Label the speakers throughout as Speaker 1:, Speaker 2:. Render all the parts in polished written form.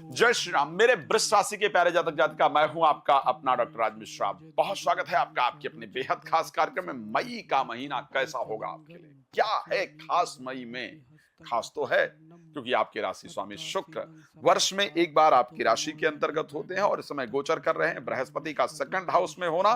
Speaker 1: जय श्री राम। मेरे वृष राशि के प्यारे जातक जातिका, मैं हूं आपका अपना डॉक्टर राज मिश्रा। बहुत स्वागत है आपका आपके अपने बेहद खास कार्यक्रम में। मई का महीना कैसा होगा आपके लिए? क्या है खास मई में? खास तो है क्योंकि आपके राशि स्वामी शुक्र वर्ष में एक बार आपकी राशि के अंतर्गत होते हैं और इस समय गोचर कर रहे हैं। बृहस्पति का सेकंड हाउस में होना,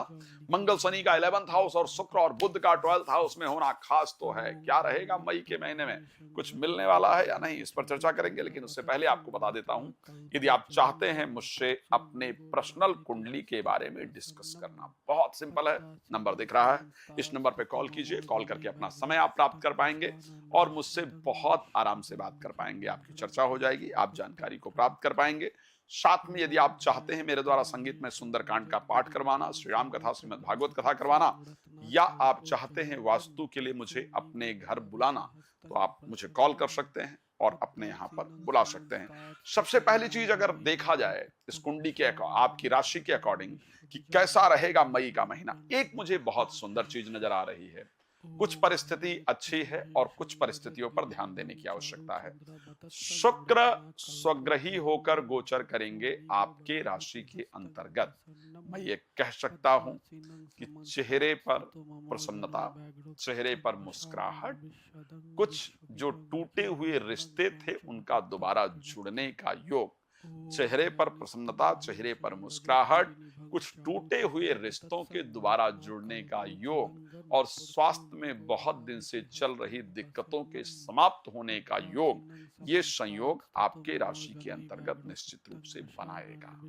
Speaker 1: मंगल शनि का 11th हाउस और शुक्र और बुध का 12th हाउस में होना खास तो है। क्या रहेगा मई के महीने में? कुछ मिलने वाला है या नहीं, इस पर चर्चा करेंगे। लेकिन उससे पहले आपको बता देता हूं, यदि आप चाहते हैं मुझसे अपने पर्सनल कुंडली के बारे में डिस्कस करना, बहुत सिंपल है। नंबर दिख रहा है, इस नंबर पे कॉल कीजिए। कॉल करके अपना समय आप प्राप्त कर पाएंगे और मुझसे बहुत आराम से बात कर पाएंगे। आपकी चर्चा हो जाएगी, आप जानकारी को प्राप्त कर पाएंगे। साथ में यदि आप चाहते हैं मेरे द्वारा संगीत में सुंदरकांड का पाठ करवाना, श्री राम कथा, श्रीमद् भागवत कथा करवाना, या आप चाहते हैं वास्तु के लिए मुझे अपने घर बुलाना, तो आप मुझे कॉल कर सकते हैं और अपने यहां पर बुला सकते हैं। सबसे पहली चीज, अगर देखा जाए इस कुंडली के आपकी राशि के अकॉर्डिंग कि कैसा रहेगा मई का महीना, एक मुझे बहुत सुंदर चीज नजर आ रही है। कुछ परिस्थिति अच्छी है और कुछ परिस्थितियों पर ध्यान देने की आवश्यकता है। शुक्र स्वग्रही होकर गोचर करेंगे आपके राशि के अंतर्गत। मैं ये कह सकता हूं कि चेहरे पर प्रसन्नता, चेहरे पर मुस्कुराहट, कुछ जो टूटे हुए रिश्ते थे उनका दोबारा जुड़ने का योग, चेहरे पर प्रसन्नता, चेहरे पर मुस्कुराहट, कुछ टूटे हुए रिश्तों के दोबारा जुड़ने का योग और स्वास्थ्य में बहुत दिन से चल रही दिक्कतों के समाप्त होने का योग, ये संयोग आपके राशि के अंतर्गत निश्चित रूप से बनाएगा।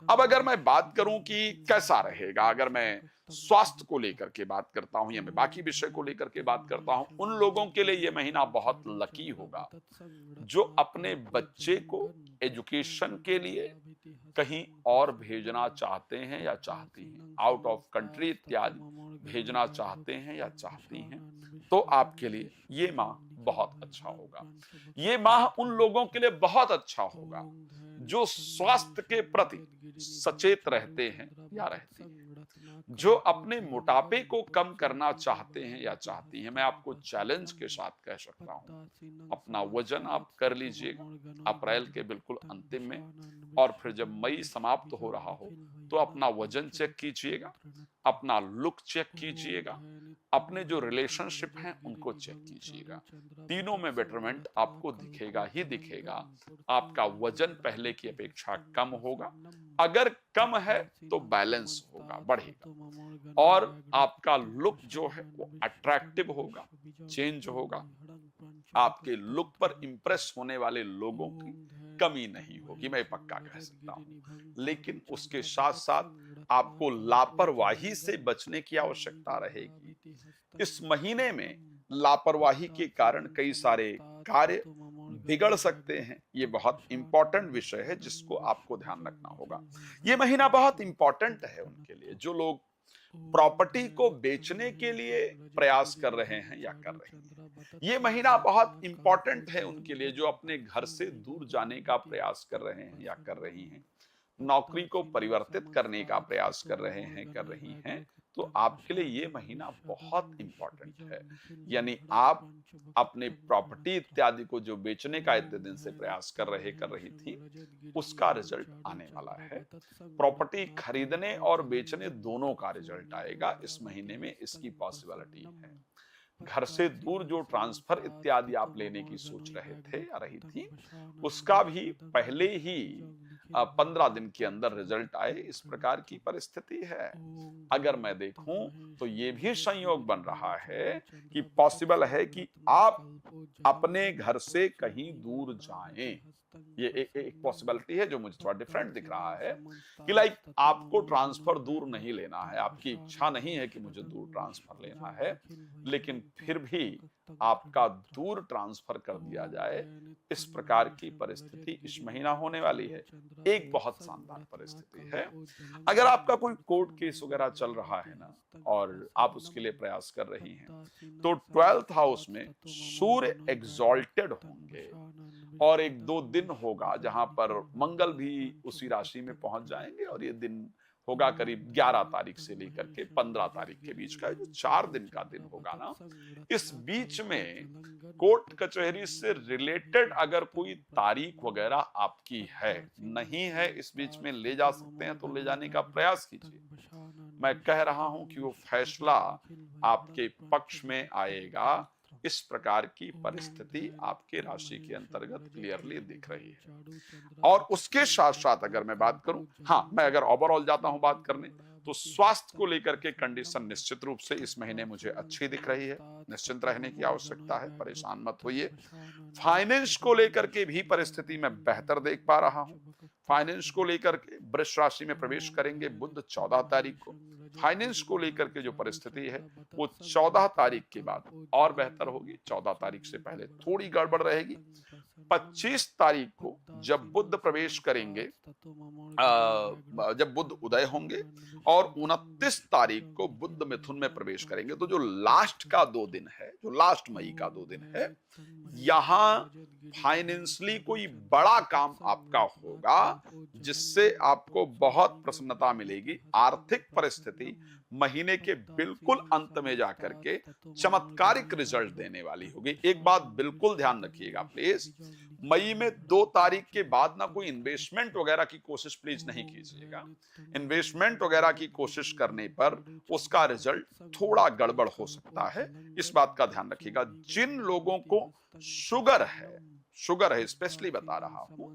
Speaker 1: अब अगर मैं बात करूं कि कैसा रहेगा, अगर मैं स्वास्थ्य को लेकर के बात करता हूं या मैं बाकी विषय को लेकर के बात करता हूं, उन लोगों के लिए यह महीना बहुत लकी होगा जो अपने बच्चे को एजुकेशन के लिए कहीं और भेजना चाहते हैं या चाहती हैं, आउट ऑफ कंट्री इत्यादि भेजना चाहते हैं या चाहती हैं, तो आपके लिए ये माह बहुत अच्छा होगा। ये माह उन लोगों के लिए बहुत अच्छा होगा जो स्वास्थ्य के प्रति सचेत रहते हैं या रहती हैं, जो अपने मोटापे को कम करना चाहते हैं या चाहती हैं। मैं आपको चैलेंज के साथ कह सकता हूं, अपना वजन आप कर लीजिएगा अप्रैल के बिल्कुल अंतिम में, और फिर जब मई समाप्त हो रहा हो तो अपना वजन चेक कीजिएगा, अपना लुक चेक कीजिएगा, अपने जो रिलेशनशिप हैं उनको चेक कीजिएगा। तीनों में बेटरमेंट आपको दिखेगा ही दिखेगा। आपका वजन पहले की अपेक्षा कम होगा, अगर कम है तो बैलेंस होगा, बढ़ेगा, और आपका लुक जो है वो अट्रैक्टिव होगा, चेंज होगा। आपके लुक पर इंप्रेस होने वाले लोगों की कमी नहीं होगी, मैं पक्का कह सकता हूं। लेकिन उसके साथ साथ आपको लापरवाही से बचने की आवश्यकता रहेगी। इस महीने में लापरवाही के कारण कई सारे कार्य बिगड़ सकते हैं। ये बहुत इंपॉर्टेंट विषय है जिसको आपको ध्यान रखना होगा। ये महीना बहुत इंपॉर्टेंट है उनके लिए जो लोग प्रॉपर्टी को बेचने के लिए प्रयास कर रहे हैं या कर रही हैं। ये महीना बहुत इंपॉर्टेंट है उनके लिए जो अपने घर से दूर जाने का प्रयास कर रहे हैं या कर रही हैं, नौकरी को परिवर्तित करने का प्रयास कर रहे हैं, कर रही हैं। तो आपके लिए ये महीना बहुत इंपॉर्टेंट है। यानी आप अपने प्रॉपर्टी इत्यादि को जो बेचने का इतने दिन से प्रयास कर रही थी, उसका रिजल्ट आने वाला है। प्रॉपर्टी खरीदने और बेचने दोनों का रिजल्ट आएगा इस महीने में, इसकी पॉसिबिलिटी है। घर से दूर जो ट्रांसफर इत्यादि आप लेने की सोच रहे थे या रही थी, उसका भी पहले ही 15 दिन के अंदर रिजल्ट आए, इस प्रकार की परिस्थिति है। अगर मैं देखूं तो ये भी संयोग बन रहा है कि पॉसिबल है कि आप अपने घर से कहीं दूर जाएं। ये एक पॉसिबिलिटी है जो मुझे थोड़ा डिफरेंट दिख रहा है कि लाइक आपको ट्रांसफर दूर नहीं लेना है, आपकी इच्छा नहीं है कि मुझे दूर ट्रांसफर लेना है, लेकिन फिर भी आपका दूर ट्रांसफर कर दिया जाए, इस प्रकार की परिस्थिति इस महीना होने वाली है। एक बहुत शानदार परिस्थिति है। अगर आपका कोई कोर्ट केस वगैरह चल रहा है ना और आप उसके लिए प्रयास कर रही हैं, तो 12th हाउस में सूर्य एग्जॉल्टेड होंगे और एक दो दिन होगा जहां पर मंगल भी उसी राशि में पहुंच जाएंगे और ये दिन होगा करीब 11 तारीख से लेकर के 15 तारीख के बीच का। जो 4 दिन का दिन होगा ना, इस बीच में कोर्ट कचहरी से रिलेटेड अगर कोई तारीख वगैरह आपकी है, नहीं है, इस बीच में ले जा सकते हैं तो ले जाने का प्रयास कीजिए। मैं कह रहा हूं कि वो फैसला आपके पक्ष में आएगा। इस प्रकार की परिस्थिति आपके राशि के अंतर्गत क्लियरली दिख रही है। और उसके साथ साथ अगर मैं बात करूं, हाँ, मैं अगर ओवरऑल जाता हूं बात करने, तो स्वास्थ्य को लेकर के कंडीशन निश्चित रूप से इस महीने मुझे अच्छी दिख रही है। निश्चिंत रहने की आवश्यकता है, परेशान मत होइए। फाइनेंस को लेकर के भी परिस्थिति मैं बेहतर देख पा रहा हूं। फाइनेंस को लेकर के वृष राशि में प्रवेश करेंगे बुध 14 तारीख को। फाइनेंस को लेकर के जो परिस्थिति है वो 14 तारीख के बाद और बेहतर होगी। 14 तारीख से पहले थोड़ी गड़बड़ रहेगी। 25 तारीख को जब बुध प्रवेश करेंगे, जब बुध उदय होंगे, और 29 तारीख को बुध मिथुन में प्रवेश करेंगे, तो जो लास्ट का 2 दिन है, जो लास्ट मई का 2 दिन है, यहां फाइनेंशियली कोई बड़ा काम आपका होगा जिससे आपको बहुत प्रसन्नता मिलेगी। आर्थिक परिस्थिति महीने के बिल्कुल अंत में जाकर के चमत्कारिक रिजल्ट देने वाली होगी। एक बात बिल्कुल ध्यान रखिएगा प्लीज, मई में 2 तारीख के बाद ना कोई इन्वेस्टमेंट वगैरह की कोशिश प्लीज नहीं कीजिएगा। इन्वेस्टमेंट वगैरह की कोशिश करने पर उसका रिजल्ट थोड़ा गड़बड़ हो सकता है, इस बात का ध्यान रखिएगा। जिन लोगों को शुगर है स्पेशली बता रहा हूं,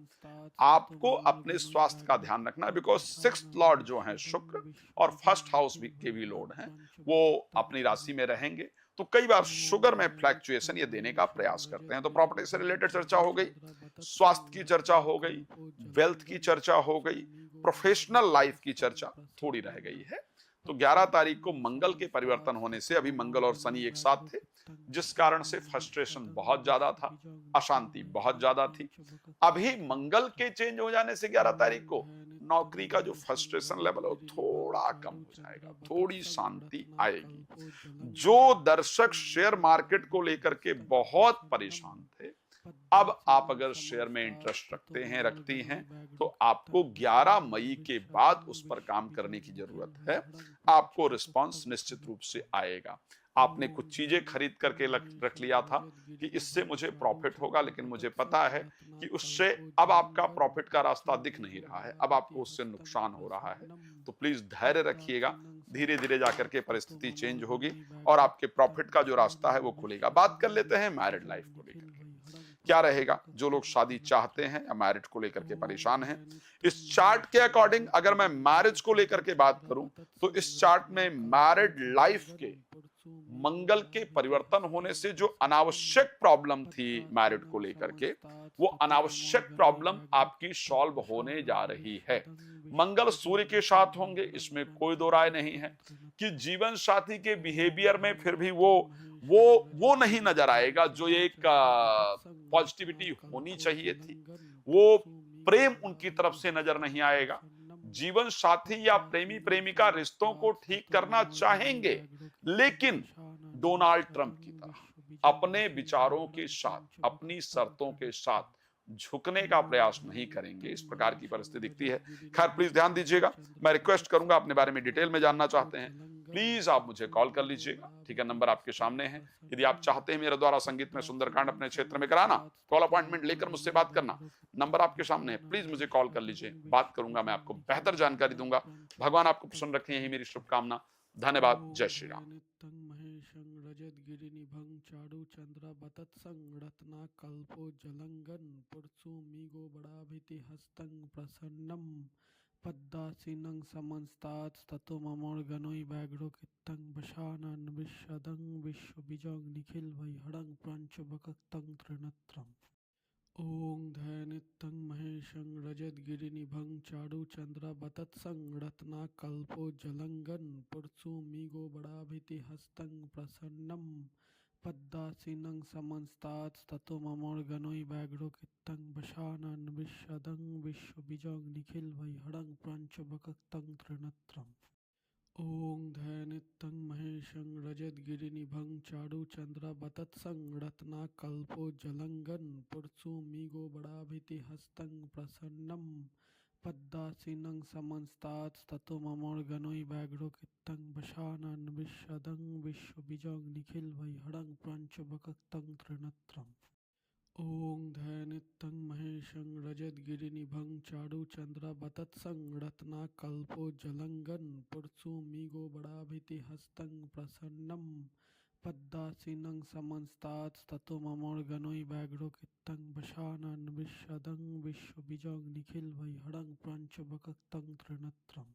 Speaker 1: आपको अपने स्वास्थ्य का ध्यान रखना है, बिकॉज 6th लॉर्ड जो है शुक्र और फर्स्ट हाउस के भी लॉर्ड हैं, वो अपनी राशि में रहेंगे, तो कई बार शुगर में फ्लैक्चुएशन ये देने का प्रयास करते हैं। तो प्रॉपर्टी से रिलेटेड चर्चा हो गई, स्वास्थ्य की चर्चा हो गई, वेल्थ की चर्चा हो गई, प्रोफेशनल लाइफ की चर्चा थोड़ी रह गई है। तो 11 तारीख को मंगल के परिवर्तन होने से, अभी मंगल और शनि एक साथ थे, जिस कारण से फ्रस्ट्रेशन बहुत ज्यादा था, अशांति बहुत ज्यादा थी। अभी मंगल के चेंज हो जाने से 11 तारीख को नौकरी का जो फ्रस्ट्रेशन लेवल है वो थोड़ा कम हो जाएगा, थोड़ी शांति आएगी। जो दर्शक शेयर मार्केट को लेकर के बहुत परेशान थे, अब आप अगर शेयर में इंटरेस्ट रखती हैं, तो आपको 11 मई के बाद उस पर काम करने की जरूरत है। आपको रिस्पांस निश्चित रूप से आएगा। आपने कुछ चीजें खरीद करके रख लिया था कि इससे मुझे प्रॉफिट होगा, लेकिन मुझे पता है कि उससे अब आपका प्रॉफिट का रास्ता दिख नहीं रहा है, अब आपको उससे नुकसान हो रहा है। तो प्लीज धैर्य रखिएगा, धीरे धीरे जाकर के परिस्थिति चेंज होगी और आपके प्रॉफिट का जो रास्ता है वो खुलेगा। बात कर लेते हैं मैरिड लाइफ को लेकर के क्या रहेगा। जो लोग शादी चाहते हैं या मैरिज को लेकर के परेशान हैं, इस चार्ट के अकॉर्डिंग अगर मैं मैरिज को लेकर के बात करूं, तो इस चार्ट में मैरिड लाइफ के मंगल के परिवर्तन होने से जो अनावश्यक प्रॉब्लम थी मैरिड को लेकर के, वो अनावश्यक प्रॉब्लम आपकी सॉल्व होने जा रही है। मंगल सूर्य के साथ होंगे, इसमें कोई दो राय नहीं है कि जीवन साथी के बिहेवियर में फिर भी वो नहीं नजर आएगा जो एक पॉजिटिविटी होनी चाहिए थी। वो प्रेम उनकी तरफ से नजर नहीं आएगा। जीवन साथी या प्रेमी प्रेमिका रिश्तों को ठीक करना चाहेंगे, लेकिन डोनाल्ड ट्रंप की तरह अपने विचारों के साथ, अपनी शर्तों के साथ झुकने का प्रयास नहीं करेंगे। इस प्रकार की परिस्थिति दिखती है। खैर, प्लीज ध्यान दीजिएगा, मैं रिक्वेस्ट करूंगा, अपने बारे में डिटेल में जानना चाहते हैं, प्लीज आप मुझे कॉल कर लीजिएगा। ठीक है, नंबर आपके सामने है। यदि आप चाहते हैं मेरे द्वारा संगीत में सुंदरकांड अपने क्षेत्र में कराना, कॉल अपॉइंटमेंट लेकर मुझसे बात करना, नंबर आपके सामने है, प्लीज मुझे कॉल कर लीजिए, बात करूंगा, मैं आपको बेहतर जानकारी दूंगा। भगवान आपको प्रसन्न रखें, यही मेरी शुभकामना। धन्यवाद। जय श्री राम।
Speaker 2: चारु चंद्र बतत्संग रत्ना कल्पो जलंगन पुरसु मीगो बड़ा भीति हस्तंग प्रसन्नम पद्दासीनं समंस्तात ततो ममोर गनोई व्याघ्रो कित्तं वशानन विश्वदं विश्वबीजं निखिल वैहरं प्रंच बकक्तं त्रिनेत्रम्। ओं धैनित्यं महेशं रजतगिरिनिभं चारुचन्द्र बतत्सं रत्नाकल्पो जलंगन पुरसु मीगो बड़ाभिति हस्तं प्रसन्नं पद्दासीनं समंस्तात ततो ममोर गनोई व्याघ्रो कित्तं वशानन विश्वदं विश्वबीजं निखिल वैहरं प्रंच बकक्तं त्रिनेत्रम्। ओं धैनित्यं महेशं रजतगिरिनिभं चारुचन्द्र बतत्सं रत्नाकल्पो जलंगन पुरसु मीगो बड़ाभिति हस्तं प्रसन्नं पद्मासीनं समन्तात्स्ततो ममोर्गनोइ व्याघ्रो कित्तं वशानन् विश्वदं विश्वबीजं निखिलवैहरं प्रपञ्चवक्त्रं त्रिनेत्रम् ॐ ध्यानित्यं महेशं रजतगिरिनिभं चारुचन्द्रवतत्सं रत्नाकल्पोज्ज्वलङ्गं पुरसुमृगोबराभितिहस्तं प्रसन्नं पद्मासीनं समन्तात्स्ततो ममोर्गनोइ व्याघ्रो कित्तं वशानन् विश्वदं विश्वबीजं निखिलवैहरं प्रपञ्चवक्त्रं त्रिनेत्रम्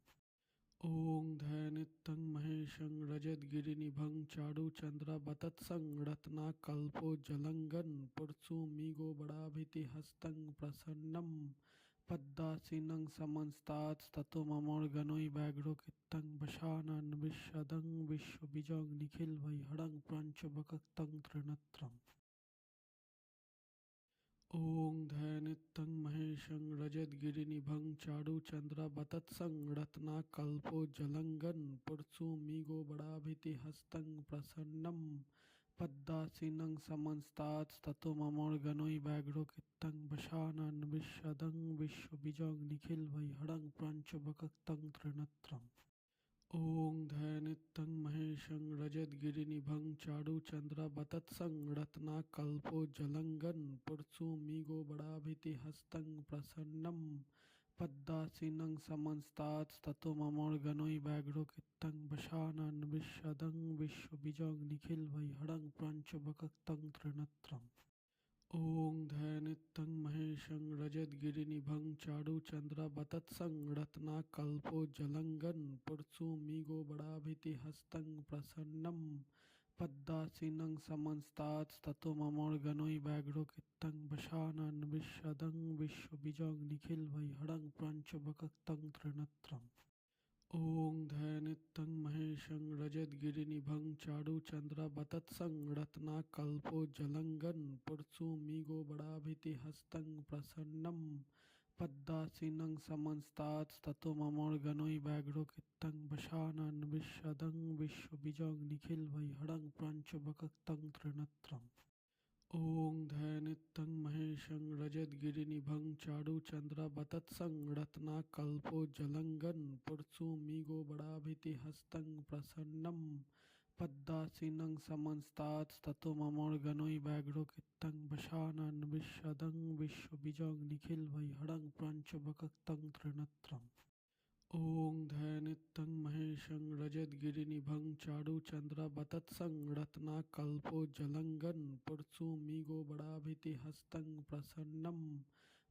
Speaker 2: ॐ ध्यानित्यं महेशं रजतगिरिनिभं चारुचन्द्रवतत्सं रत्नाकल्पोज्ज्वलङ्गं पुरसुमृगोबराभितिहस्तं प्रसन्नं पद्मासीनं समन्तात्स्ततो ममोर्गनोइ व्याघ्रो कित्तं वशानन् विश्वदं विश्वबीजं निखिलवैहरं प्रपञ्चवक्त्रं त्रिनेत्रम् ॐ ध्यानित्यं महेशं रजतगिरिनिभं चारुचन्द्रवतत्सं रत्नाकल्पोज्ज्वलङ्गं पुरसुमृगोबराभितिहस्तं प्रसन्नं पद्मासीनं समन्तात्स्ततो ममोर्गनोइ व्याघ्रो कित्तं वशानन् विश्वदं विश्वबीजं निखिलवैहरं प्रपञ्चवक्त्रं त्रिनेत्रम् ॐ ध्यानित्यं महेशं रजतगिरिनिभं चारुचन्द्रवतत्सं रत्नाकल्पोज्ज्वलङ्गं पुरसुमृगोबराभितिहस्तं प्रसन्नं पद्मासीनं समन्तात्स्ततो ममोर्गनोइ व्याघ्रो कित्तं वशानन् विश्वदं विश्वबीजं निखिलवैहरं प्रपञ्चवक्त्रं त्रिनेत्रम् ॐ ध्यानित्यं महेशं रजतगिरिनिभं चारुचन्द्रवतत्सं रत्नाकल्पोज्ज्वलङ्गं पुरसुमृगोबराभितिहस्तं प्रसन्नं पद्मासीनं समन्तात्स्ततो ममोर्गनोइ व्याघ्रो कित्तं वशानन् विश्वदं विश्वबीजं निखिलवैहरं प्रपञ्चवक्त्रं त्रिनेत्रम् ॐ ध्यानित्यं महेशं रजतगिरिनिभं चारुचन्द्रवतत्सं रत्नाकल्पोज्ज्वलङ्गं पुरसुमृगोबराभितिहस्तं प्रसन्नं पद्मासीनं समन्तात्स्ततो ममोर्गनोइ व्याघ्रो कित्तं वशानन् विश्वदं विश्वबीजं निखिलवैहरं प्रपञ्चवक्त्रं त्रिनेत्रम् ॐ ध्यानित्यं महेशं रजतगिरिनिभं चारुचन्द्रवतत्सं रत्नाकल्पोज्ज्वलङ्गं पुरसुमृगोबराभितिहस्तं प्रसन्नं पद्मासीनं समन्तात्स्ततो ममोर्गनोइ व्याघ्रो कित्तं वशानन् विश्वदं विश्वबीजं निखिलवैहरं प्रपञ्चवक्त्रं त्रिनेत्रम् ॐ ध्यानित्यं महेशं रजतगिरिनिभं चारुचन्द्रवतत्सं रत्नाकल्पोज्ज्वलङ्गं पुरसुमृगोबराभितिहस्तं प्रसन्नं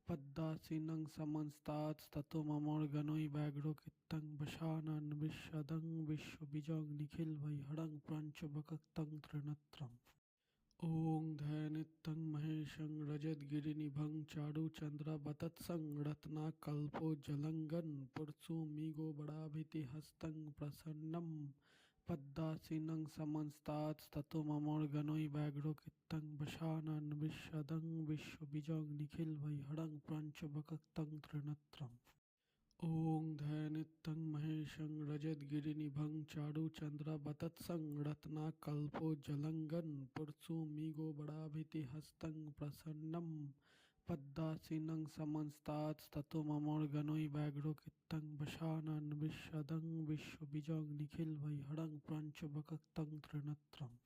Speaker 2: पद्मासीनं समन्तात्स्ततो ममोर्गनोइ व्याघ्रो कित्तं वशानन् विश्वदं विश्वबीजं निखिलवैहरं प्रपञ्चवक्त्रं त्रिनेत्रम् ॐ ध्यानित्यं महेशं रजतगिरिनिभं चारुचन्द्रवतत्सं रत्नाकल्पोज्ज्वलङ्गं पुरसुमृगोबराभितिहस्तं प्रसन्नं पद्मासीनं समन्तात्स्ततो ममोर्गनोइ व्याघ्रो कित्तं वशानन् विश्वदं विश्वबीजं निखिलवैहरं प्रपञ्चवक्त्रं त्रिनेत्रम् ॐ ध्यानित्यं महेशं रजतगिरिनिभं चारुचन्द्रवतत्सं रत्नाकल्पोज्ज्वलङ्गं पुरसुमृगोबराभितिहस्तं प्रसन्नं पद्मासीनं समन्तात्स्ततो ममोर्गनोइ व्याघ्रो कित्तं वशानन् विश्वदं विश्वबीजं निखिलवैहरं प्रपञ्चवक्त्रं त्रिनेत्रम्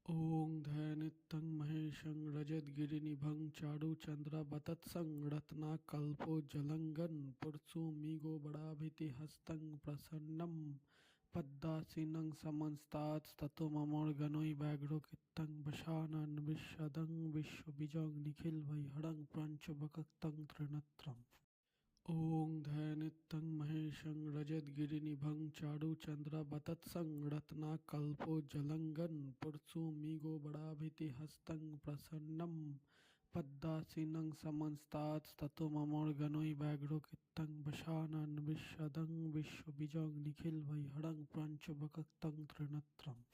Speaker 2: ॐ ध्यानित्यं महेशं रजतगिरिनिभं चारुचन्द्रवतत्सं रत्नाकल्पोज्ज्वलङ्गं पुरसुमृगोबराभितिहस्तं प्रसन्नं पद्मासीनं समन्तात्स्ततो ममोर्गनोइ व्याघ्रो कित्तं वशानन् विश्वदं विश्वबीजं निखिलवैहरं प्रपञ्चवक्त्रं त्रिनेत्रम् ॐ ध्यानित्यं महेशं रजतगिरिनिभं चारुचन्द्रवतत्सं रत्नाकल्पोज्ज्वलङ्गं पुरसुमृगोबराभितिहस्तं प्रसन्नं पद्मासीनं समन्तात्स्ततो ममोर्गनोइ व्याघ्रो कित्तं वशानन् विश्वदं विश्वबीजं निखिलवैहरं प्रपञ्चवक्त्रं त्रिनेत्रम्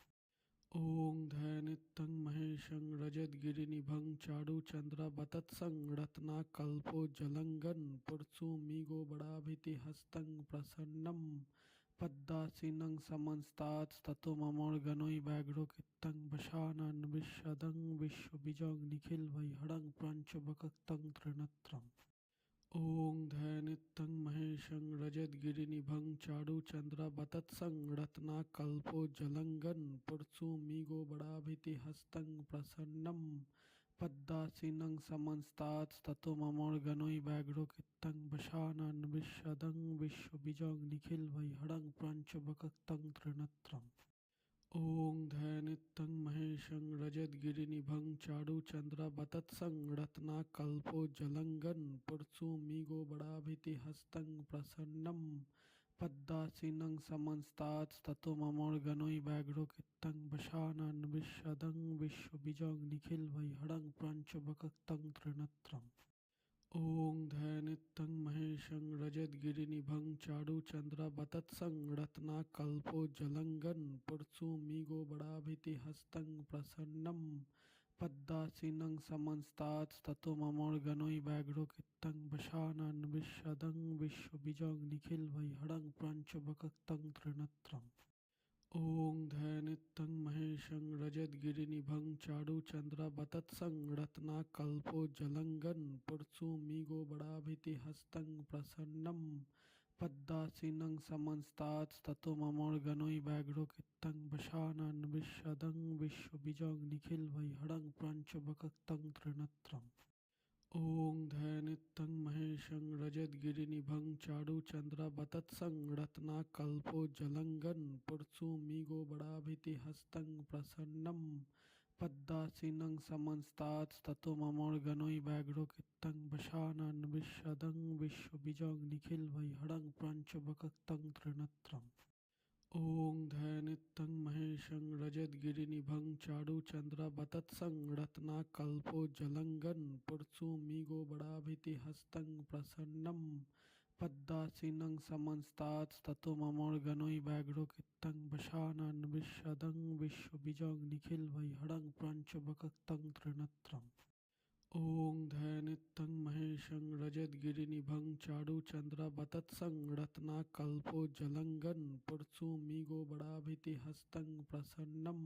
Speaker 2: ॐ ध्यानित्यं महेशं रजतगिरिनिभं चारुचन्द्रवतत्सं रत्नाकल्पोज्ज्वलङ्गं पुरसुमृगोबराभितिहस्तं प्रसन्नं पद्मासीनं समन्तात्स्ततो ममोर्गनोइ व्याघ्रो कित्तं वशानन् विश्वदं विश्वबीजं निखिलवैहरं प्रपञ्चवक्त्रं त्रिनेत्रम् ॐ ध्यानित्यं महेशं रजतगिरिनिभं चारुचन्द्रवतत्सं रत्नाकल्पो जलंगन पुरसुमिगो बड़ाभितिहस्तं प्रसन्नं पद्मासीनं समन्तात्स्ततो ममोर्गनोई व्याघ्रो कित्तं वशानन विशदं विश्वबीजं निखिलवैहरं प्रपञ्चवक्त्रं त्रिनेत्रम् ॐ ध्यानित्यं महेशं रजतगिरिनिभं चारुचन्द्रवतत्सं रत्नाकल्पो जलंगन पुरसुमिगो बड़ाभितिहस्तं प्रसन्नं पद्मासीनं समन्तात्स्ततो ममोर्गनोई व्याघ्रो कित्तं वशानन विशदं विश्वबीजं निखिलवैहरं प्रपञ्चवक्त्रं त्रिनेत्रम् ॐ ध्यानित्यं महेशं रजतगिरिनिभं चारुचन्द्रवतत्सं रत्नाकल्पो जलंगन पुरसुमिगो बड़ाभितिहस्तं प्रसन्नं पद्मासीनं समन्तात्स्ततो ममोर्गनोई व्याघ्रो कित्तं वशानन विशदं विश्वबीजं निखिलवैहरं प्रपञ्चवक्त्रं त्रिनेत्रम् ॐ ध्यानित्यं महेशं रजतगिरिनिभं चारुचन्द्रवतत्सं रत्नाकल्पो जलंगन पुरसुमिगो बड़ाभितिहस्तं प्रसन्नं पद्मासीनं समन्तात्स्ततो ममोर्गनोई व्याघ्रो कित्तं वशानन विशदं विश्वबीजं निखिलवैहरं प्रपञ्चवक्त्रं त्रिनेत्रम् ॐ ध्यानित्यं महेशं रजतगिरिनिभं चारुचन्द्रवतत्सं रत्नाकल्पो जलंगन पुरसुमिगो बड़ाभितिहस्तं प्रसन्नं पद्मासीनं समन्तात्स्ततो ममोर्गनोई व्याघ्रो कित्तं वशानन विशदं विश्वबीजं निखिलवैहरं प्रपञ्चवक्त्रं त्रिनेत्रम् ॐ ध्यानित्यं महेशं रजतगिरिनिभं चारुचन्द्रवतत्सं रत्नाकल्पो जलंगन पुरसुमिगो बड़ाभितिहस्तं प्रसन्नं पद्मासीनं समन्तात्स्ततो ममोर्गनोई व्याघ्रो कित्तं वशानन विशदं विश्वबीजं निखिलवैहरं प्रपञ्चवक्त्रं त्रिनेत्रम् ॐ ध्यानित्यं महेशं रजतगिरिनिभं चारुचन्द्रवतत्सं रत्नाकल्पो जलंगन पुरसुमिगो बड़ाभितिहस्तं प्रसन्नं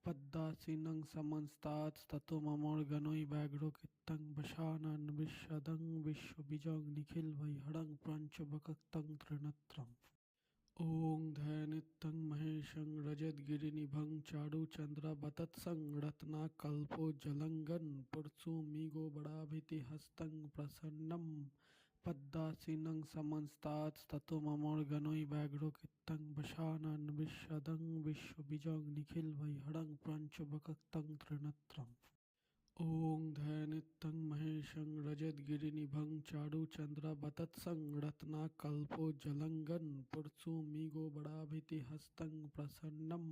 Speaker 2: पद्मासीनं समन्तात्स्ततो ममोर्गनोई व्याघ्रो कित्तं वशानन विशदं विश्वबीजं निखिलवैहरं प्रपञ्चवक्त्रं त्रिनेत्रम् ॐ ध्यानित्यं महेशं रजतगिरिनिभं चारुचन्द्रवतत्सं रत्नाकल्पो जलंगन पुरसुमिगो बड़ाभितिहस्तं प्रसन्नं पद्मासीनं समन्तात्स्ततो ममोर्गनोई व्याघ्रो कित्तं वशानन विशदं विश्वबीजं निखिलवैहरं प्रपञ्चवक्त्रं त्रिनेत्रम् ॐ ध्यानित्यं महेशं रजतगिरिनिभं चारुचन्द्रवतत्सं रत्नाकल्पो जलंगन पुरसुमिगो बड़ाभितिहस्तं प्रसन्नं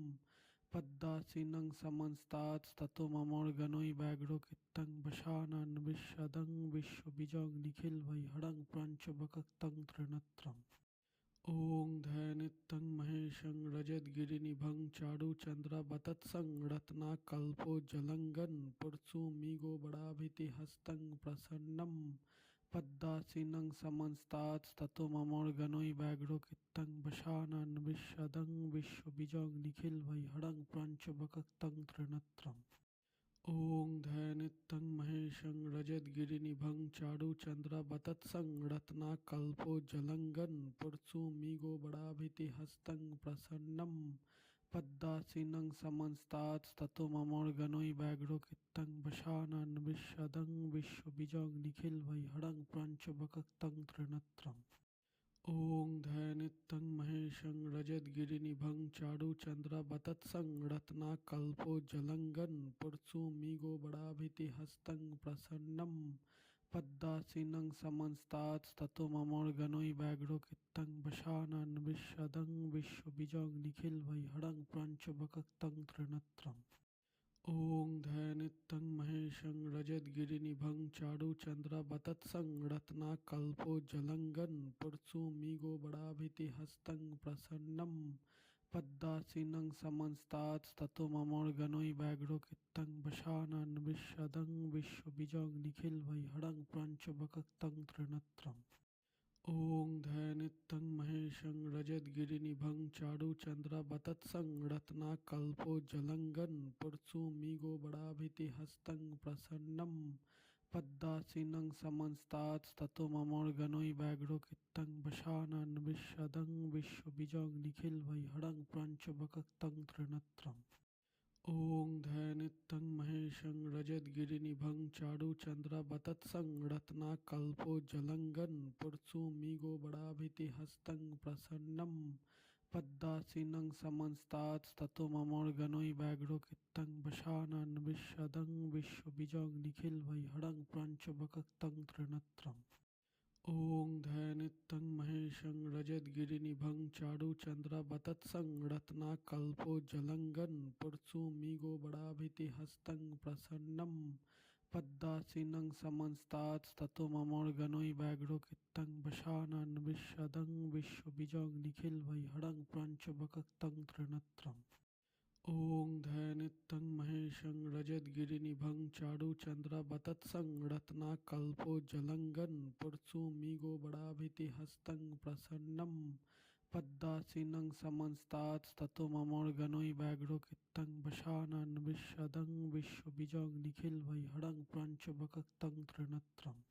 Speaker 2: पद्मासीनं समन्तात्स्ततो ममोर्गनोई व्याघ्रो कित्तं वशानन विशदं विश्वबीजं निखिलवैहरं प्रपञ्चवक्त्रं त्रिनेत्रम् ॐ ध्यानित्यं महेशं रजतगिरिनिभं चारुचन्द्रवतत्सं रत्नाकल्पो जलंगन पुरसुमिगो बड़ाभितिहस्तं प्रसन्नं पद्मासीनं समन्तात्स्ततो ममोर्गनोई व्याघ्रो कित्तं वशानन विशदं विश्वबीजं निखिलवैहरं प्रपञ्चवक्त्रं त्रिनेत्रम् ॐ ध्यानित्यं महेशं रजतगिरिनिभं चारुचन्द्रवतत्सं रत्नाकल्पो जलंगन पुरसुमिगो बड़ाभितिहस्तं प्रसन्नं पद्मासीनं समन्तात्स्ततो ममोर्गनोई व्याघ्रो कित्तं वशानन विशदं विश्वबीजं निखिलवैहरं प्रपञ्चवक्त्रं त्रिनेत्रम् ॐ ध्यानित्यं महेशं रजतगिरिनिभं चारुचन्द्रवतत्सं रत्नाकल्पो जलंगन पुरसुमिगो बड़ाभितिहस्तं प्रसन्नं पद्मासीनं समन्तात्स्ततो ममोर्गनोई व्याघ्रो कित्तं वशानन विशदं विश्वबीजं निखिलवैहरं प्रपञ्चवक्त्रं त्रिनेत्रम् ॐ ध्यानित्यं महेशं रजतगिरिनिभं चारुचन्द्रवतत्सं रत्नाकल्पो जलंगन पुरसुमिगो बड़ाभितिहस्तं प्रसन्नं पद्मासीनं समन्तात्स्ततो ममोर्गनोई व्याघ्रो कित्तं वशानन विशदं विश्वबीजं निखिलवैहरं प्रपञ्चवक्त्रं त्रिनेत्रम् ॐ ध्यानित्यं महेशं रजतगिरिनिभं चारुचन्द्रवतत्सं रत्नाकल्पो जलंगन पुरसुमिगो बड़ाभितिहस्तं प्रसन्नं पद्मासीनं समन्तात्स्ततो ममोर्गनोइ व्याघ्रो कित्तं वशानन् विश्वदं विश्वबीजं निखिलवैहरं प्रपञ्चवक्त्रं त्रिनेत्रम् ॐ ध्यानित्यं महेशं रजतगिरिनिभं चारुचन्द्रवतत्सं रत्नाकल्पोज्ज्वलङ्गं पुरसुमृगोबराभितिहस्तं प्रसन्नं पद्मासीनं समन्तात्स्ततो ममोर्गनोइ व्याघ्रो कित्तं वशानन् विश्वदं विश्वबीजं निखिलवैहरं प्रपञ्चवक्त्रं त्रिनेत्रम् ॐ ध्यानित्यं महेशं रजतगिरिनिभं चारुचन्द्रवतत्सं रत्नाकल्पोज्ज्वलङ्गं पुरसुमृगोबराभितिहस्तं प्रसन्नं पद्मासीनं समन्तात्स्ततो ममोर्गनोइ व्याघ्रो कित्तं वशानन् विश्वदं विश्वबीजं निखिलवैहरं प्रपञ्चवक्त्रं त्रिनेत्रम् ॐ ध्यानित्यं महेशं रजतगिरिनिभं चारुचन्द्रवतत्सं रत्नाकल्पोज्ज्वलङ्गं पुरसुमृगोबराभितिहस्तं प्रसन्नं पद्मासीनं समन्तात्स्ततो ममोर्गनोइ व्याघ्रो कित्तं वशानन् विश्वदं विश्वबीजं निखिलवैहरं प्रपञ्चवक्त्रं त्रिनेत्रम्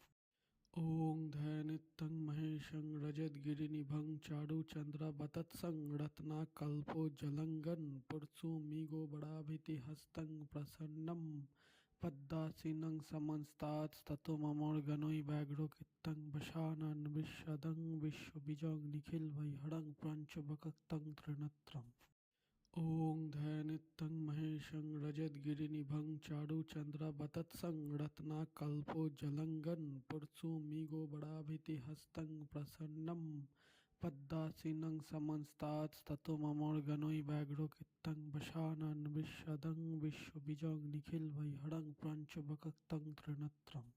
Speaker 2: ॐ ध्यानित्यं महेशं रजतगिरिनिभं चारुचन्द्रवतत्सं रत्नाकल्पोज्ज्वलङ्गं पुरसुमृगोबराभितिहस्तं प्रसन्नं पद्मासीनं समन्तात्स्ततो ममोर्गनोइ व्याघ्रो कित्तं वशानन् विश्वदं विश्वबीजं निखिलवैहरं प्रपञ्चवक्त्रं त्रिनेत्रम् ॐ ध्यानित्यं महेशं रजतगिरिनिभं चारुचन्द्रवतत्सं रत्नाकल्पोज्ज्वलङ्गं पुरसुमृगोबराभितिहस्तं प्रसन्नं पद्मासीनं समन्तात्स्ततो ममोर्गनोइ व्याघ्रो कित्तं वशानन् विश्वदं विश्वबीजं निखिलवैहरं प्रपञ्चवक्त्रं त्रिनेत्रम्